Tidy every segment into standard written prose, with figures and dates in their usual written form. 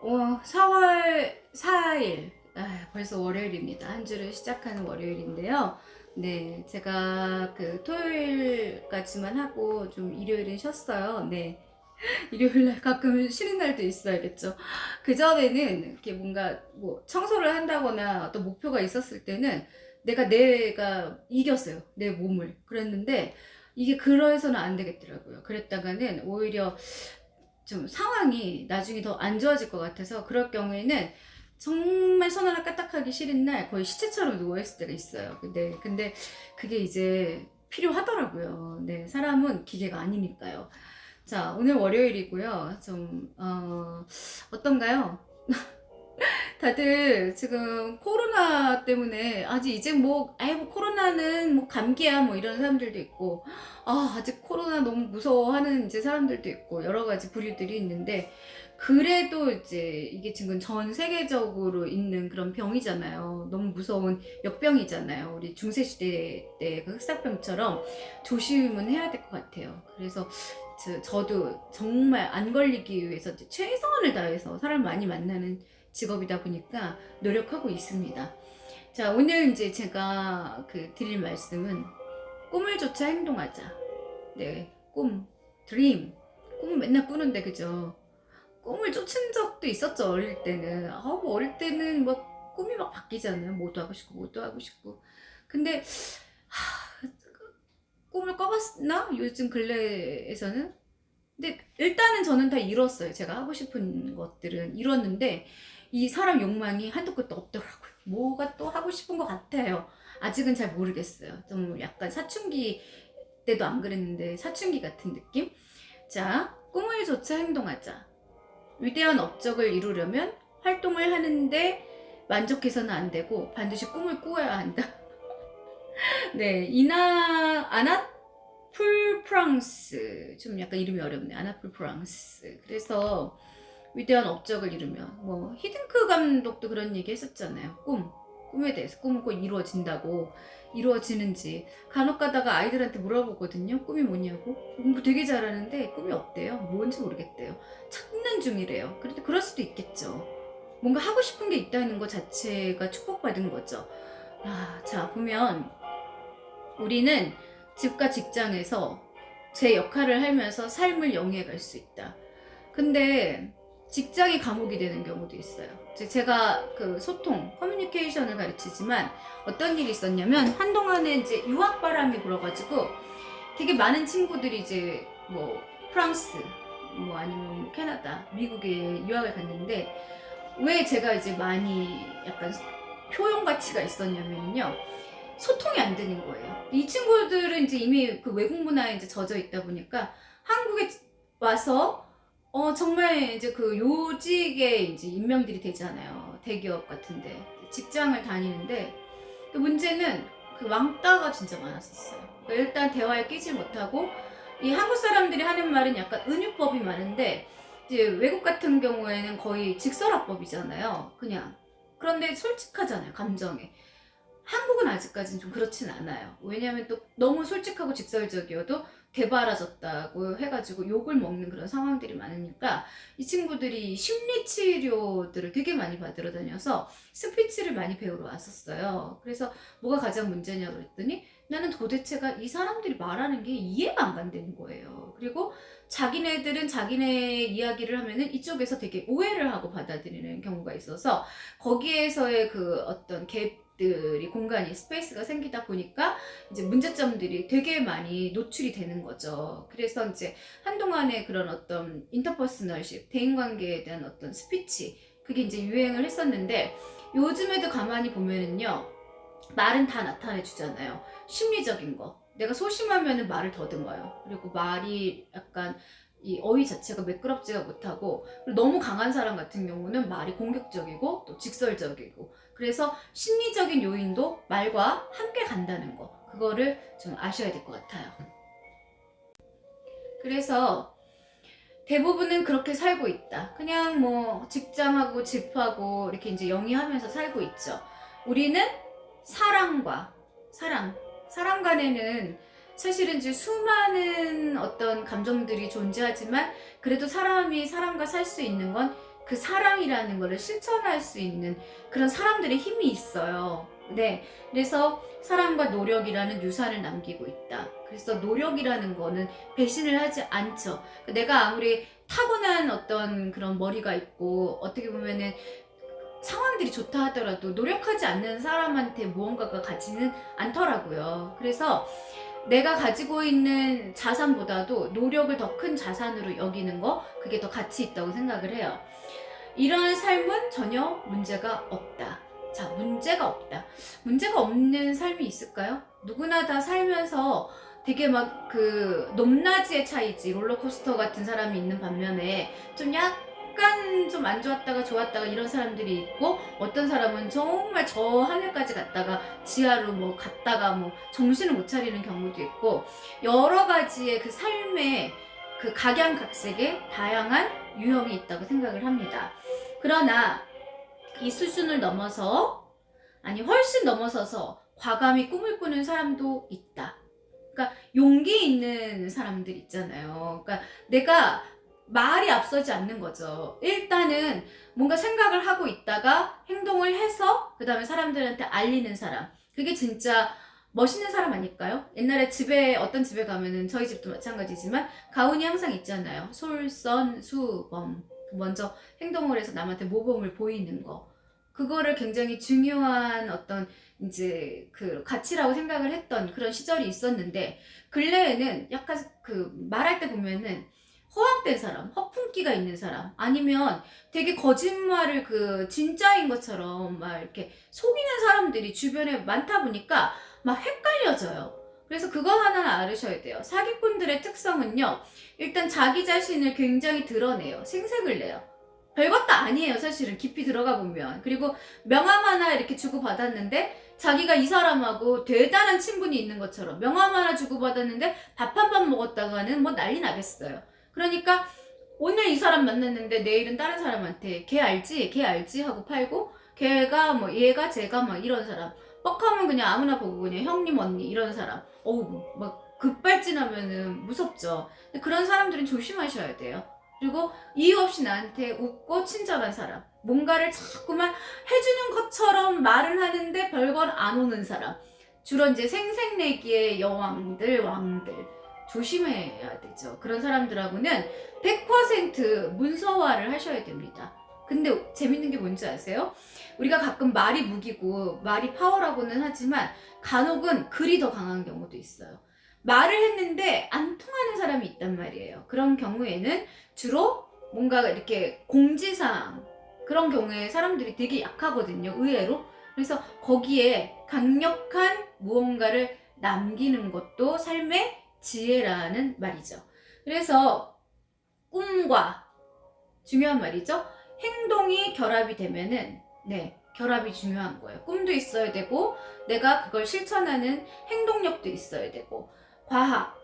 4월 4일, 벌써 월요일입니다. 한 주를 시작하는 월요일인데요. 네, 제가 그 토요일까지만 하고 좀 일요일은 쉬었어요. 네, 일요일날 가끔 쉬는 날도 있어야겠죠. 그 전에는 이렇게 뭔가 뭐 청소를 한다거나 어떤 목표가 있었을 때는 내가 이겼어요. 내 몸을. 그랬는데 이게 그래서는 안 되겠더라고요. 그랬다가는 오히려 좀 상황이 나중에 더 안 좋아질 것 같아서 그럴 경우에는 정말 손 하나 까딱하기 싫은 날 거의 시체처럼 누워있을 때가 있어요. 근데 그게 이제 필요하더라고요. 네, 사람은 기계가 아니니까요. 자, 오늘 월요일이고요. 어떤가요? 다들 지금 코로나 때문에 아직 이제 뭐 코로나는 뭐 감기야 뭐 이런 사람들도 있고, 아직 코로나 너무 무서워하는 이제 사람들도 있고, 여러 가지 부류들이 있는데, 그래도 이제 이게 지금 전 세계적으로 있는 그런 병이잖아요. 너무 무서운 역병이잖아요. 우리 중세시대 때 그 흑사병처럼 조심은 해야 될 것 같아요. 그래서 저도 정말 안 걸리기 위해서 이제 최선을 다해서 사람 많이 만나는 직업이다 보니까 노력하고 있습니다. 자, 오늘 이제 제가 드릴 말씀은 꿈을 쫓아 행동하자. 네, 드림. 꿈을 맨날 꾸는데, 그죠? 꿈을 쫓은 적도 있었죠, 어릴 때는. 뭐 어릴 때는 뭐 꿈이 막 바뀌잖아요. 뭐도 하고 싶고, 뭐도 하고 싶고. 근데, 꿈을 꿔봤나? 요즘 근래에서는? 근데 일단은 저는 다 이뤘어요. 제가 하고 싶은 것들은 이뤘는데 이 사람 욕망이 한도 끝도 없더라고요. 뭐가 또 하고 싶은 것 같아요. 아직은 잘 모르겠어요. 좀 약간 사춘기 때도 안 그랬는데 사춘기 같은 느낌? 자, 꿈을 좇아 행동하자. 위대한 업적을 이루려면 활동을 하는데 만족해서는 안 되고 반드시 꿈을 꾸어야 한다. 네, 아나풀 프랑스. 좀 약간 이름이 어렵네. 아나풀 프랑스. 그래서 위대한 업적을 이루면, 뭐 히딩크 감독도 그런 얘기 했었잖아요. 꿈에 대해서. 꿈은 꼭 이루어진다고. 이루어지는지 간혹 가다가 아이들한테 물어보거든요. 꿈이 뭐냐고. 공부 되게 잘하는데 꿈이 없대요. 뭔지 모르겠대요. 찾는 중이래요. 그래도 그럴 수도 있겠죠. 뭔가 하고 싶은 게 있다는 것 자체가 축복받은 거죠. 자, 보면 우리는 집과 직장에서 제 역할을 하면서 삶을 영위해 갈 수 있다. 근데 직장이 감옥이 되는 경우도 있어요. 제가 그 소통, 커뮤니케이션을 가르치지만 어떤 일이 있었냐면 한동안에 이제 유학 바람이 불어가지고 되게 많은 친구들이 이제 뭐 프랑스, 뭐 아니면 캐나다, 미국에 유학을 갔는데 왜 제가 이제 많이 약간 효용 가치가 있었냐면요. 소통이 안 되는 거예요. 이 친구들은 이제 이미 그 외국 문화에 이제 젖어 있다 보니까 한국에 와서 정말 이제 그 요직에 이제 임명들이 되잖아요. 대기업 같은데 직장을 다니는데 그 문제는 그 왕따가 진짜 많았었어요. 그러니까 일단 대화에 끼지 못하고 이 한국 사람들이 하는 말은 약간 은유법이 많은데 이제 외국 같은 경우에는 거의 직설화법이잖아요. 그냥 그런데 솔직하잖아요. 감정에. 한국은 아직까지는 좀 그렇진 않아요. 왜냐하면 또 너무 솔직하고 직설적이어도 되바라졌다고 해가지고 욕을 먹는 그런 상황들이 많으니까 이 친구들이 심리 치료들을 되게 많이 받으러 다녀서 스피치를 많이 배우러 왔었어요. 그래서 뭐가 가장 문제냐고 그랬더니 나는 도대체가 이 사람들이 말하는 게 이해가 안 간다는 거예요. 그리고 자기네들은 자기네 이야기를 하면은 이쪽에서 되게 오해를 하고 받아들이는 경우가 있어서 거기에서의 그 어떤 갭들이 공간이 스페이스가 생기다 보니까 이제 문제점들이 되게 많이 노출이 되는 거죠. 그래서 이제 한동안에 그런 어떤 인터퍼스널십, 대인관계에 대한 어떤 스피치, 그게 이제 유행을 했었는데 요즘에도 가만히 보면은요, 말은 다 나타내 주잖아요. 심리적인 거. 내가 소심하면 말을 더듬어요. 그리고 말이 약간 이 어휘 자체가 매끄럽지가 못하고, 그리고 너무 강한 사람 같은 경우는 말이 공격적이고 또 직설적이고, 그래서 심리적인 요인도 말과 함께 간다는 거, 그거를 좀 아셔야 될 것 같아요. 그래서 대부분은 그렇게 살고 있다. 그냥 뭐 직장하고 집하고 이렇게 이제 영위하면서 살고 있죠. 우리는 사랑과 사람 간에는 사실은 이제 수많은 어떤 감정들이 존재하지만 그래도 사람이 사람과 살 수 있는 건 그 사랑이라는 거를 실천할 수 있는 그런 사람들의 힘이 있어요. 네. 그래서 사랑과 노력이라는 유산을 남기고 있다. 그래서 노력이라는 거는 배신을 하지 않죠. 내가 아무리 타고난 어떤 그런 머리가 있고 어떻게 보면은 상황들이 좋다 하더라도 노력하지 않는 사람한테 무언가가 가지는 않더라고요. 그래서 내가 가지고 있는 자산보다도 노력을 더 큰 자산으로 여기는 거, 그게 더 가치 있다고 생각을 해요. 이런 삶은 전혀 문제가 없다. 자, 문제가 없다. 문제가 없는 삶이 있을까요? 누구나 다 살면서 되게 막 그 높낮이의 차이지, 롤러코스터 같은 사람이 있는 반면에 좀 약간 좀 안 좋았다가 좋았다가 이런 사람들이 있고, 어떤 사람은 정말 저 하늘까지 갔다가 지하로 뭐 갔다가 뭐 정신을 못 차리는 경우도 있고, 여러 가지의 그 삶의 그 각양각색의 다양한 유형이 있다고 생각을 합니다. 그러나 이 수준을 넘어서, 아니 훨씬 넘어서서 과감히 꿈을 꾸는 사람도 있다. 그러니까 용기 있는 사람들 있잖아요. 그러니까 내가 말이 앞서지 않는 거죠. 일단은 뭔가 생각을 하고 있다가 행동을 해서 그 다음에 사람들한테 알리는 사람. 그게 진짜 멋있는 사람 아닐까요? 옛날에 집에, 어떤 집에 가면은, 저희 집도 마찬가지지만 가훈이 항상 있잖아요. 솔선수범. 먼저 행동을 해서 남한테 모범을 보이는 거. 그거를 굉장히 중요한 어떤 이제 그 가치라고 생각을 했던 그런 시절이 있었는데, 근래에는 약간 그 말할 때 보면은 허황된 사람, 허풍기가 있는 사람, 아니면 되게 거짓말을 그 진짜인 것처럼 막 이렇게 속이는 사람들이 주변에 많다 보니까 막 헷갈려져요. 그래서 그거 하나는 알으셔야 돼요. 사기꾼들의 특성은요, 일단 자기 자신을 굉장히 드러내요. 생색을 내요. 별것도 아니에요, 사실은. 깊이 들어가 보면. 그리고 명함 하나 이렇게 주고받았는데 자기가 이 사람하고 대단한 친분이 있는 것처럼 명함 하나 주고받았는데 밥 한 번 먹었다가는 뭐 난리 나겠어요. 그러니까 오늘 이 사람 만났는데 내일은 다른 사람한테 걔 알지? 걔 알지? 하고 팔고, 걔가 뭐 얘가 제가 막 이런 사람, 뻑하면 그냥 아무나 보고 그냥 형님 언니 이런 사람, 어우 막 급발진하면은 무섭죠. 근데 그런 사람들은 조심하셔야 돼요. 그리고 이유 없이 나한테 웃고 친절한 사람, 뭔가를 자꾸만 해주는 것처럼 말은 하는데 별건 안 오는 사람, 주로 이제 생색내기의 여왕들, 왕들, 조심해야 되죠. 그런 사람들하고는 100% 문서화를 하셔야 됩니다. 근데 재밌는 게 뭔지 아세요? 우리가 가끔 말이 무기고 말이 파워라고는 하지만 간혹은 글이 더 강한 경우도 있어요. 말을 했는데 안 통하는 사람이 있단 말이에요. 그런 경우에는 주로 뭔가 이렇게 공지사항, 그런 경우에 사람들이 되게 약하거든요, 의외로. 그래서 거기에 강력한 무언가를 남기는 것도 삶의 지혜라는 말이죠. 그래서 꿈과, 중요한 말이죠, 행동이 결합이 되면은, 네, 결합이 중요한 거예요. 꿈도 있어야 되고 내가 그걸 실천하는 행동력도 있어야 되고, 과학,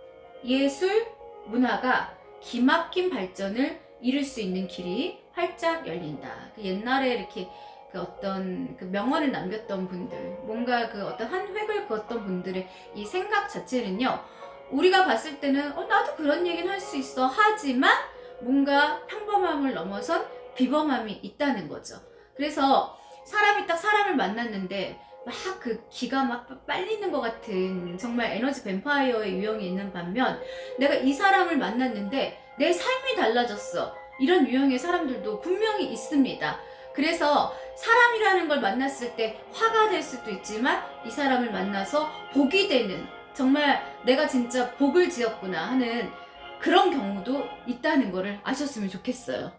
예술, 문화가 기막힌 발전을 이룰 수 있는 길이 활짝 열린다. 옛날에 이렇게 그 어떤 그 명언을 남겼던 분들, 뭔가 그 어떤 한 획을 그었던 분들의 이 생각 자체는요, 우리가 봤을 때는 나도 그런 얘기는 할 수 있어 하지만 뭔가 평범함을 넘어선 비범함이 있다는 거죠. 그래서 사람이 딱 사람을 만났는데 막 그 기가 막 빨리는 것 같은 정말 에너지 뱀파이어의 유형이 있는 반면, 내가 이 사람을 만났는데 내 삶이 달라졌어, 이런 유형의 사람들도 분명히 있습니다. 그래서 사람이라는 걸 만났을 때 화가 될 수도 있지만 이 사람을 만나서 복이 되는, 정말 내가 진짜 복을 지었구나 하는 그런 경우도 있다는 거를 아셨으면 좋겠어요.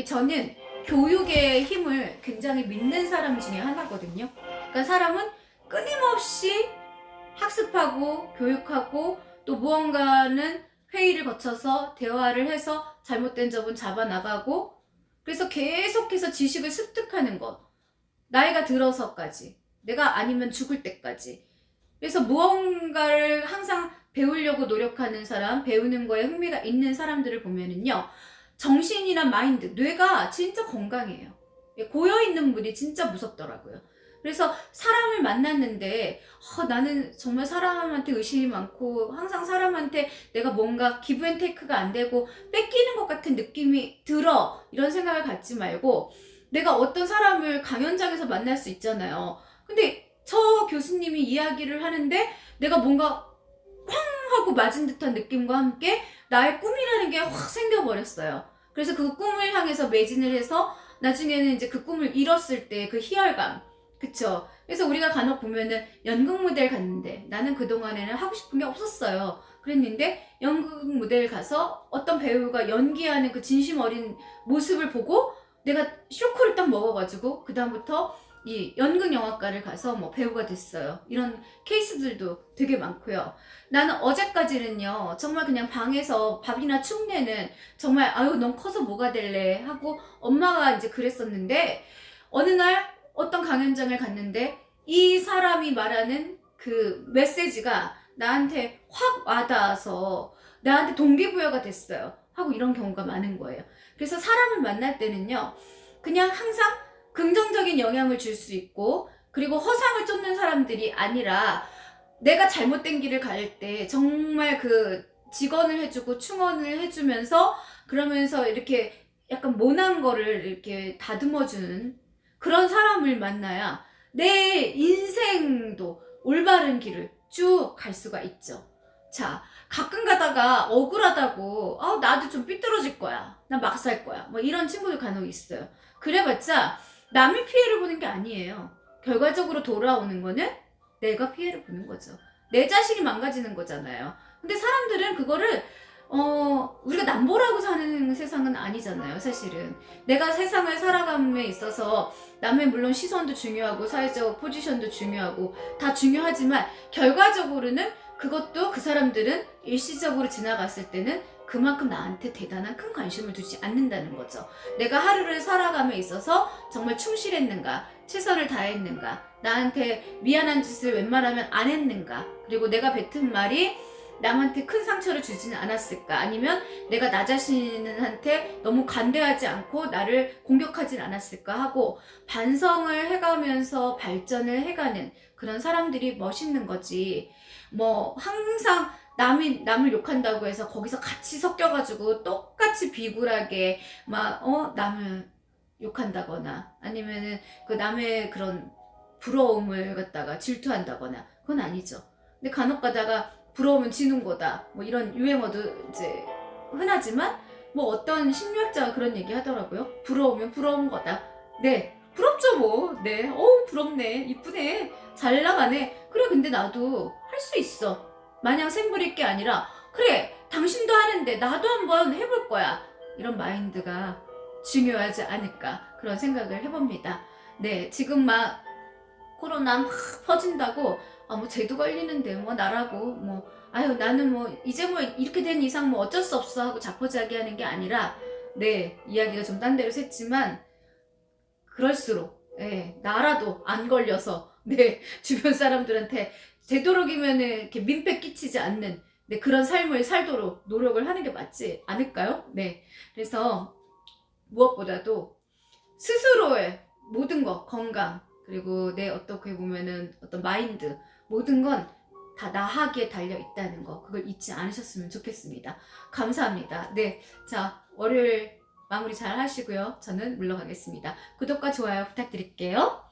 저는 교육의 힘을 굉장히 믿는 사람 중에 하나거든요. 그러니까 사람은 끊임없이 학습하고 교육하고 또 무언가는 회의를 거쳐서 대화를 해서 잘못된 점은 잡아나가고, 그래서 계속해서 지식을 습득하는 것. 나이가 들어서까지, 내가 아니면 죽을 때까지. 그래서 무언가를 항상 배우려고 노력하는 사람, 배우는 거에 흥미가 있는 사람들을 보면은요, 정신이나 마인드, 뇌가 진짜 건강해요. 고여있는 분이 진짜 무섭더라고요. 그래서 사람을 만났는데 나는 정말 사람한테 의심이 많고 항상 사람한테 내가 뭔가 기브앤테이크가 안 되고 뺏기는 것 같은 느낌이 들어, 이런 생각을 갖지 말고, 내가 어떤 사람을 강연장에서 만날 수 있잖아요. 근데 저 교수님이 이야기를 하는데 내가 뭔가 하고 맞은 듯한 느낌과 함께 나의 꿈이라는 게 확 생겨버렸어요. 그래서 그 꿈을 향해서 매진을 해서 나중에는 이제 그 꿈을 이뤘을 때 그 희열감, 그쵸? 그래서 우리가 간혹 보면은 연극 무대를 갔는데 나는 그동안에는 하고 싶은 게 없었어요. 그랬는데 연극 무대를 가서 어떤 배우가 연기하는 그 진심 어린 모습을 보고 내가 쇼크를 딱 먹어가지고 그 다음부터 이 연극 영화과를 가서 뭐 배우가 됐어요. 이런 케이스들도 되게 많고요. 나는 어제까지는요, 정말 그냥 방에서 밥이나 축내는 정말 아유 넌 커서 뭐가 될래 하고 엄마가 이제 그랬었는데, 어느 날 어떤 강연장을 갔는데 이 사람이 말하는 그 메시지가 나한테 확 와닿아서 나한테 동기부여가 됐어요 하고, 이런 경우가 많은 거예요. 그래서 사람을 만날 때는요, 그냥 항상 긍정적인 영향을 줄 수 있고, 그리고 허상을 쫓는 사람들이 아니라 내가 잘못된 길을 갈 때 정말 그 직언을 해주고 충언을 해주면서, 그러면서 이렇게 약간 모난 거를 이렇게 다듬어주는 그런 사람을 만나야 내 인생도 올바른 길을 쭉 갈 수가 있죠. 자, 가끔 가다가 억울하다고 나도 좀 삐뚤어질 거야, 나 막 살 거야, 뭐 이런 친구들 간혹 있어요. 그래봤자 남이 피해를 보는 게 아니에요. 결과적으로 돌아오는 거는 내가 피해를 보는 거죠. 내 자신이 망가지는 거잖아요. 근데 사람들은 그거를 우리가 남보라고 사는 세상은 아니잖아요, 사실은. 내가 세상을 살아감에 있어서 남의 물론 시선도 중요하고 사회적 포지션도 중요하고 다 중요하지만 결과적으로는 그것도 그 사람들은 일시적으로 지나갔을 때는 그만큼 나한테 대단한 큰 관심을 두지 않는다는 거죠. 내가 하루를 살아감에 있어서 정말 충실했는가, 최선을 다했는가, 나한테 미안한 짓을 웬만하면 안 했는가, 그리고 내가 뱉은 말이 남한테 큰 상처를 주지는 않았을까, 아니면 내가 나 자신한테 너무 관대하지 않고 나를 공격하진 않았을까 하고 반성을 해가면서 발전을 해가는 그런 사람들이 멋있는 거지. 뭐 항상 남을 욕한다고 해서 거기서 같이 섞여가지고 똑같이 비굴하게 막 남을 욕한다거나 아니면은 그 남의 그런 부러움을 갖다가 질투한다거나, 그건 아니죠. 근데 간혹 가다가 부러우면 지는 거다, 뭐 이런 유행어도 이제 흔하지만, 뭐 어떤 심리학자가 그런 얘기 하더라고요. 부러우면 부러운 거다. 네, 부럽죠 뭐. 네, 어우 부럽네, 이쁘네, 잘 나가네. 그래, 근데 나도 할 수 있어. 마냥 샘부릴 게 아니라 그래, 당신도 하는데 나도 한번 해볼 거야, 이런 마인드가 중요하지 않을까, 그런 생각을 해봅니다. 네, 지금 막 코로나 막 퍼진다고 뭐 쟤도 걸리는데 뭐 나라고 뭐 아유 나는 뭐 이제 뭐 이렇게 된 이상 뭐 어쩔 수 없어 하고 자포자기 하는 게 아니라, 네, 이야기가 좀 딴 데로 샜지만 그럴수록 나라도 안 걸려서 주변 사람들한테 되도록이면 이렇게 민폐 끼치지 않는 그런 삶을 살도록 노력을 하는 게 맞지 않을까요? 네, 그래서 무엇보다도 스스로의 모든 것, 건강, 그리고 내 어떻게 보면은 어떤 마인드, 모든 건 다 나하기에 달려 있다는 거, 그걸 잊지 않으셨으면 좋겠습니다. 감사합니다. 네, 자, 월요일 마무리 잘 하시고요. 저는 물러가겠습니다. 구독과 좋아요 부탁드릴게요.